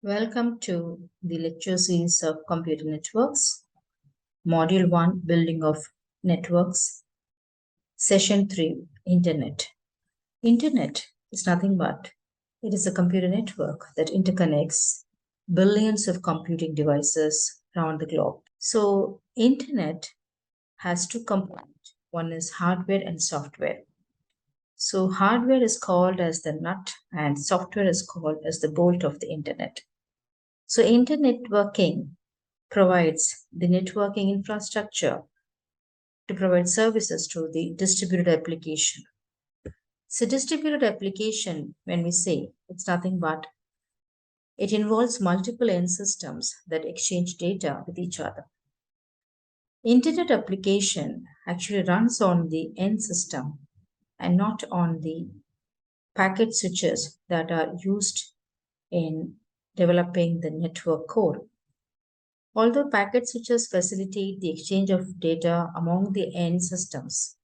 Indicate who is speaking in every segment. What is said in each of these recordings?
Speaker 1: Welcome to the lecture series of Computer Networks, Module 1 Building of Networks, Session 3 Internet. Internet is nothing but it is a computer network that interconnects billions of computing devices around the globe. So, Internet has two components. One is hardware and software. So, hardware is called as the nut and software is called as the bolt of the Internet. So, internet networking provides the networking infrastructure to provide services to the distributed application. So, distributed application, when we say, it's nothing but it involves multiple end systems that exchange data with each other. Internet application actually runs on the end system and not on the packet switches that are used in developing the network core. Although packet switches facilitate the exchange of data among the end systems,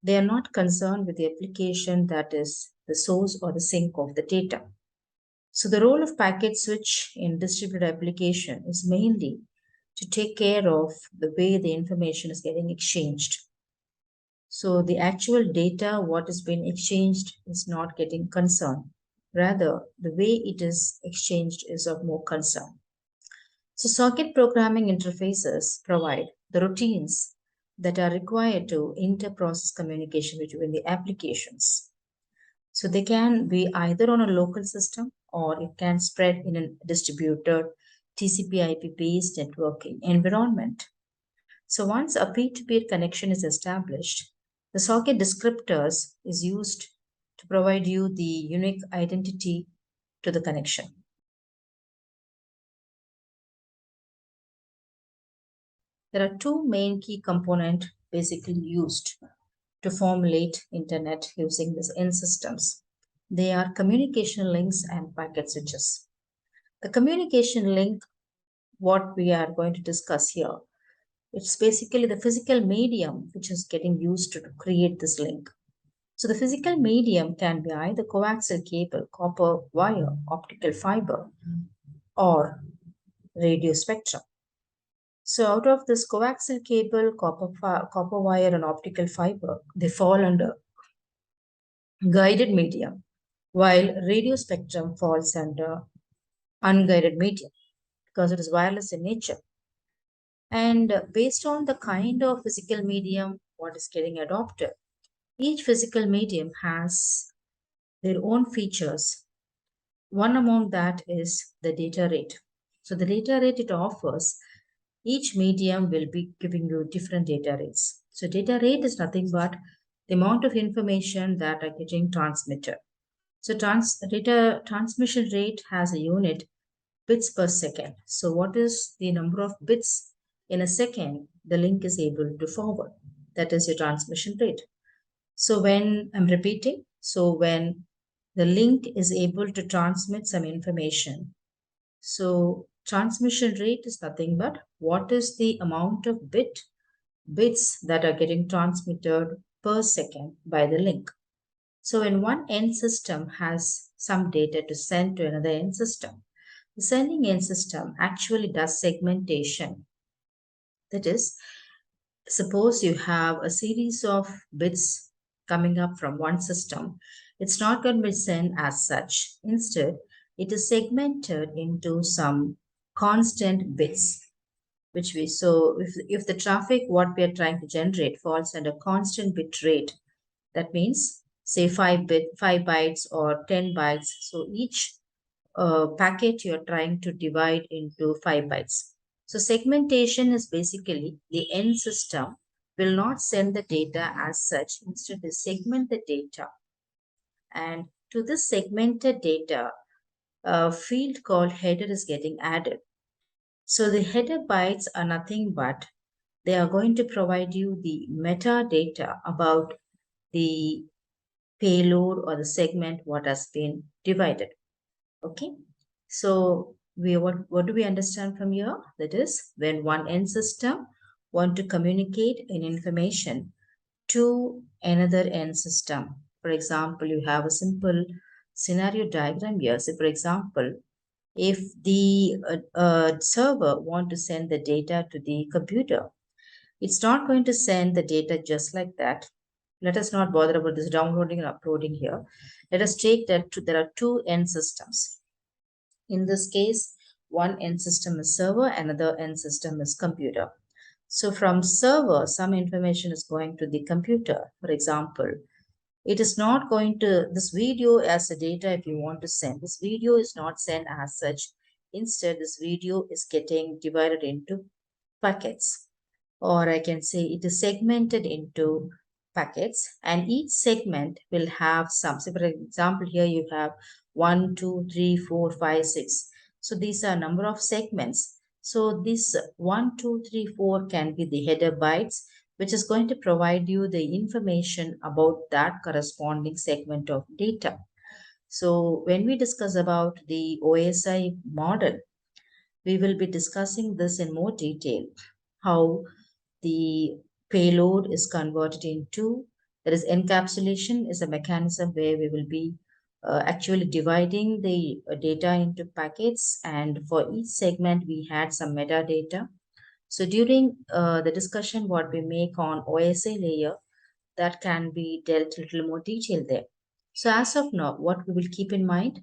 Speaker 1: they are not concerned with the application that is the source or the sink of the data. So, the role of packet switch in distributed application is mainly to take care of the way the information is getting exchanged. So, the actual data, what is being exchanged, is not getting concern. Rather, the way it is exchanged is of more concern. So, circuit programming interfaces provide the routines that are required to inter-process communication between the applications. So, they can be either on a local system or it can spread in a distributed TCP/IP based networking environment. So, once a peer-to-peer connection is established, the socket descriptors is used to provide you the unique identity to the connection. There are two main key components basically used to formulate internet using these end systems. They are communication links and packet switches. The communication link, what we are going to discuss here, it's basically the physical medium which is getting used to create this link. So the physical medium can be either coaxial cable, copper wire, optical fiber, or radio spectrum. So out of this coaxial cable, copper wire, and optical fiber, they fall under guided medium, while radio spectrum falls under unguided medium because it is wireless in nature. And based on the kind of physical medium what is getting adopted, each physical medium has their own features. One among that is the data rate. So the data rate it offers, each medium will be giving you different data rates. So data rate is nothing but the amount of information that are getting transmitted. So data transmission rate has a unit bits per second. So what is the number of bits in a second the link is able to forward? That is your transmission rate. So when I'm repeating, so when the link is able to transmit some information, so transmission rate is nothing but what is the amount of bits that are getting transmitted per second by the link. So when one end system has some data to send to another end system, the sending end system actually does segmentation. That is, suppose you have a series of bits coming up from one system, it's not going to be sent as such. Instead, it is segmented into some constant bits, which we so if the traffic what we are trying to generate falls under constant bit rate, that means say 5 bytes or 10 bytes. So each packet you're trying to divide into 5 bytes. So segmentation is basically the end system will not send the data as such. Instead, they segment the data. And to this segmented data, a field called header is getting added. So the header bytes are nothing but they are going to provide you the metadata about the payload or the segment what has been divided. Okay. So what do we understand from here? That is when one end system want to communicate an information to another end system. For example, you have a simple scenario diagram here. So for example, If the server want to send the data to the computer, it's not going to send the data just like that. Let us not bother about this downloading and uploading here. Let us take that there are two end systems. In this case, one end system is server, another end system is computer. So from server, some information is going to the computer. For example, it is not going to, this video as a data if you want to send. This video is not sent as such. Instead, this video is getting divided into packets, or I can say it is segmented into packets, and each segment will have some. So for example, here you have 1, 2, 3, 4, 5, 6. So these are number of segments. So this 1, 2, 3, 4 can be the header bytes, which is going to provide you the information about that corresponding segment of data. So when we discuss about the OSI model, we will be discussing this in more detail, how the payload is converted into, that is, encapsulation is a mechanism where we will be actually dividing the data into packets, and for each segment we had some metadata. So during the discussion what we make on OSI layer, that can be dealt a little more detail there. So as of now, what we will keep in mind,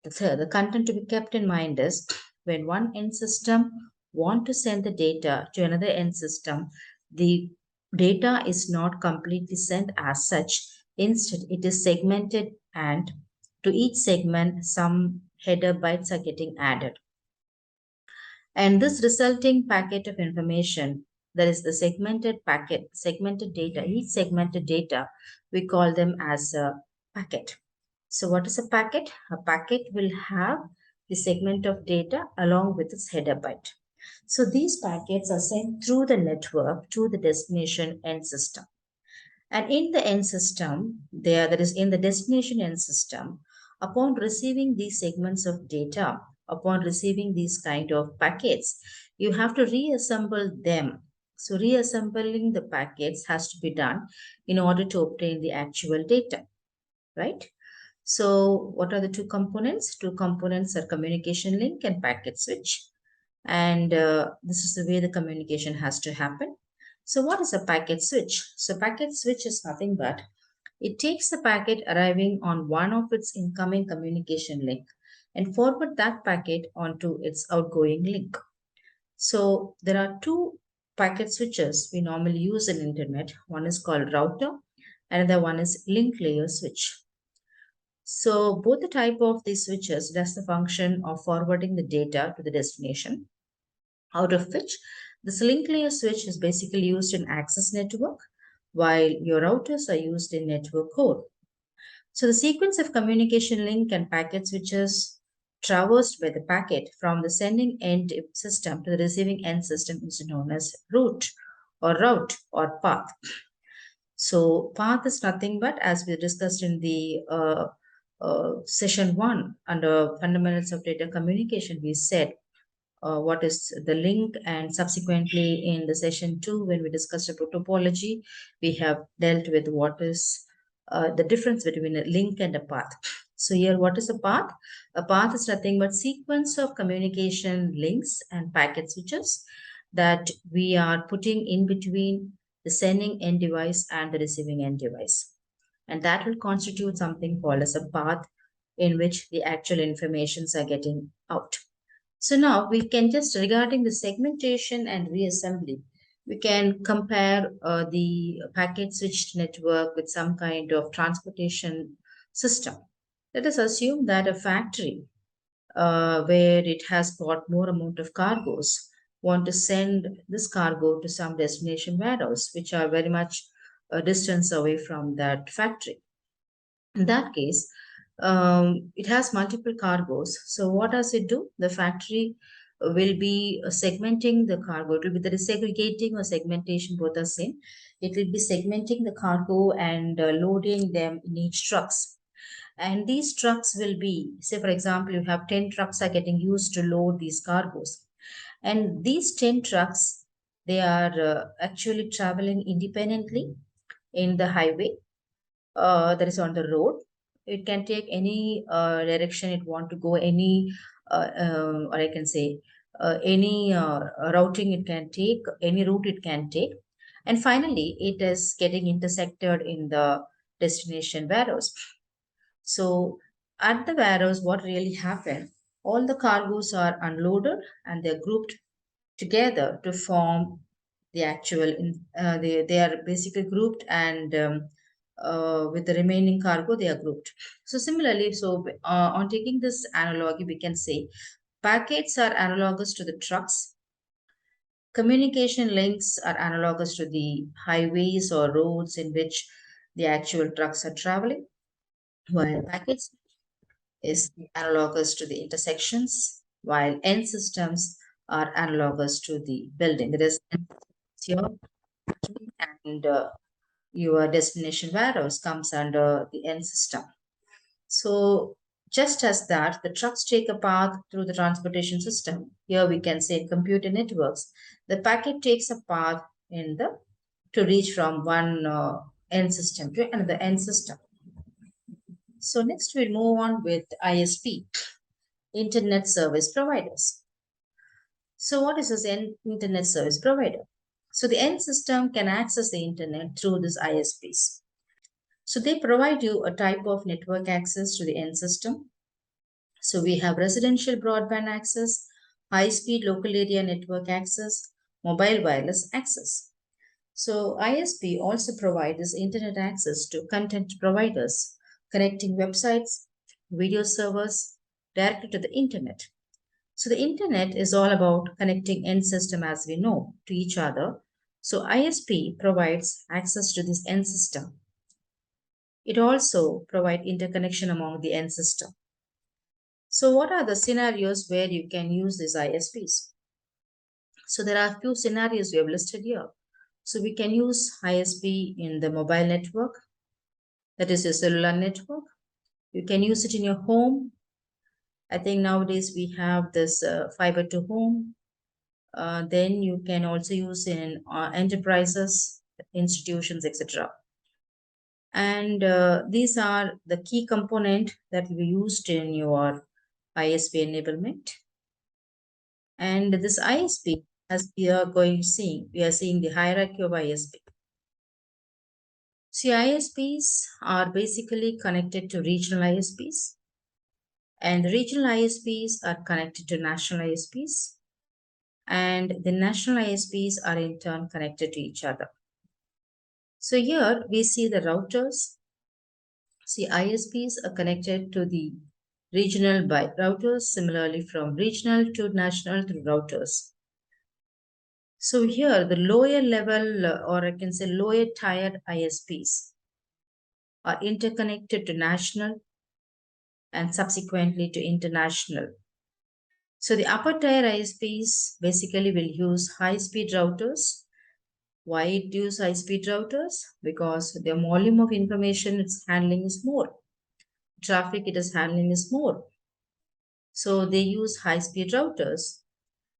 Speaker 1: the content to be kept in mind is, when one end system want to send the data to another end system, the data is not completely sent as such. Instead, it is segmented, and to each segment, some header bytes are getting added. And this resulting packet of information, that is the segmented packet, segmented data, each segmented data, we call them as a packet. So what is a packet? A packet will have the segment of data along with its header byte. So these packets are sent through the network to the destination end system. And in the end system, that is in the destination end system, upon receiving these segments of data, upon receiving these kind of packets, you have to reassemble them. So reassembling the packets has to be done in order to obtain the actual data, right? So what are the two components? Two components are communication link and packet switch. And this is the way the communication has to happen. So what is a packet switch? So packet switch is nothing but it takes the packet arriving on one of its incoming communication link and forward that packet onto its outgoing link. So there are two packet switches we normally use in internet. One is called router, another one is link layer switch. So both the type of these switches does the function of forwarding the data to the destination, out of which this link layer switch is basically used in access network, while your routers are used in network core. So the sequence of communication link and packet switches traversed by the packet from the sending end system to the receiving end system is known as route or path. So path is nothing but, as we discussed in the session 1 under fundamentals of data communication, we said what is the link, and subsequently in the session 2 when we discussed about topology, we have dealt with what is the difference between a link and a path. So here, what is a path? A path is nothing but sequence of communication links and packet switches that we are putting in between the sending end device and the receiving end device, and that will constitute something called as a path in which the actual informations are getting out. So now we can just, regarding the segmentation and reassembly, we can compare the packet switched network with some kind of transportation system. Let us assume that a factory where it has got more amount of cargoes want to send this cargo to some destination warehouse, which are very much a distance away from that factory. In that case, it has multiple cargoes. So what does it do? The factory will be segmenting the cargo. It will be, there is segregating or segmentation, both are same. It will be segmenting the cargo and loading them in each trucks. And these trucks will be, say for example, you have 10 trucks are getting used to load these cargoes. And these 10 trucks, they are actually traveling independently in the highway that is on the road. It can take any direction it want to go, any or I can say any routing it can take, any route it can take. And finally, it is getting intersected in the destination warehouse. So at the warehouse, what really happened? All the cargoes are unloaded and they're grouped together to form the actual. They are basically grouped and with the remaining cargo they are grouped. So similarly, on taking this analogy, we can say packets are analogous to the trucks. Communication links are analogous to the highways or roads in which the actual trucks are traveling, while packets is analogous to the intersections, while end systems are analogous to the building. There is your and your destination warehouse comes under the end system. So just as that, the trucks take a path through the transportation system. Here we can say computer networks. The packet takes a path in the to reach from one end system to another end system. So next we'll move on with ISP, Internet Service Providers. So what is this Internet Service Provider? So the end system can access the internet through these ISPs. So they provide you a type of network access to the end system. So we have residential broadband access, high-speed local area network access, mobile wireless access. So ISP also provides internet access to content providers, connecting websites, video servers directly to the internet. So the internet is all about connecting end system as we know to each other. So ISP provides access to this end system. It also provides interconnection among the end system. So what are the scenarios where you can use these ISPs? So there are a few scenarios we have listed here. So we can use ISP in the mobile network, that is your cellular network. You can use it in your home. I think nowadays we have this fiber to home. Then you can also use in enterprises, institutions, etc. And these are the key component that will be used in your ISP enablement. And this ISP, as we are we are seeing the hierarchy of ISP. See, ISPs are basically connected to regional ISPs, and regional ISPs are connected to national ISPs, and the national ISPs are in turn connected to each other. So here we see the routers. See, ISPs are connected to the regional by routers, similarly from regional to national through routers. So here the lower level, or I can say lower tier ISPs are interconnected to national and subsequently to international. So the upper tier ISPs basically will use high-speed routers. Why it use high-speed routers? Because the volume of information it's handling is more. Traffic it is handling is more. So they use high-speed routers.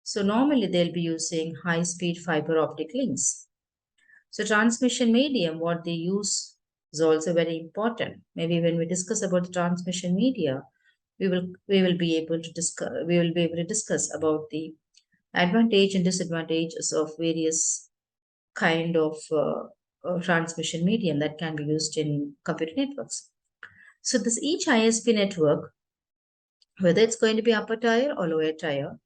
Speaker 1: So normally they'll be using high-speed fiber optic links. So transmission medium, what they use is also very important. Maybe when we discuss about the transmission media, we will be able to discuss about the advantage and disadvantages of various kind of transmission medium that can be used in computer networks. So this each ISP network, whether it's going to be upper tier or lower tier,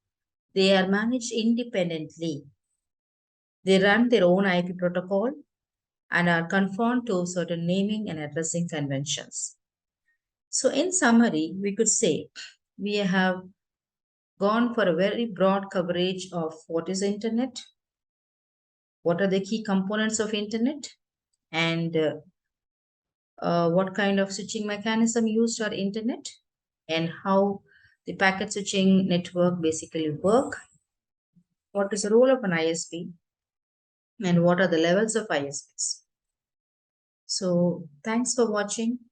Speaker 1: they are managed independently. They run their own IP protocol and are conformed to certain naming and addressing conventions. So in summary, we could say we have gone for a very broad coverage of what is internet, what are the key components of internet, and what kind of switching mechanism used for internet, and how the packet switching network basically work, what is the role of an ISP, and what are the levels of ISPs. So thanks for watching.